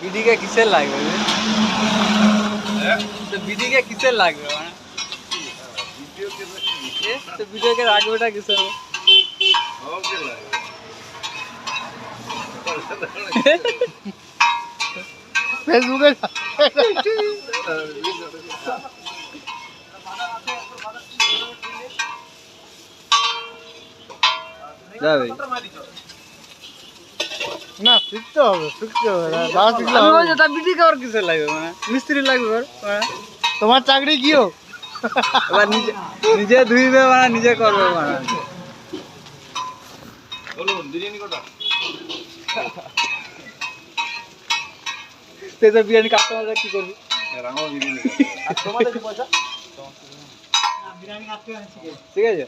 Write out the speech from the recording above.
বিডিকে কিসের লাগবে? তো বিডিকে কিসের লাগবে? তো ভিডিওকে রাখবেটা কিসের? ফেসবুকে যাবে না শিখতে হবে দাদা শিখলে আমি হবে। বলছি তা বিডিকে আর কিসের লাগবে? মিস্ত্রি লাগবে ওর, তোমার চাকরি কি হোক এবার নিজে নিজে ধুইবে নিজে করবে বিরিয়ানি কাস্টমাররা কি করবি? ঠিক আছে।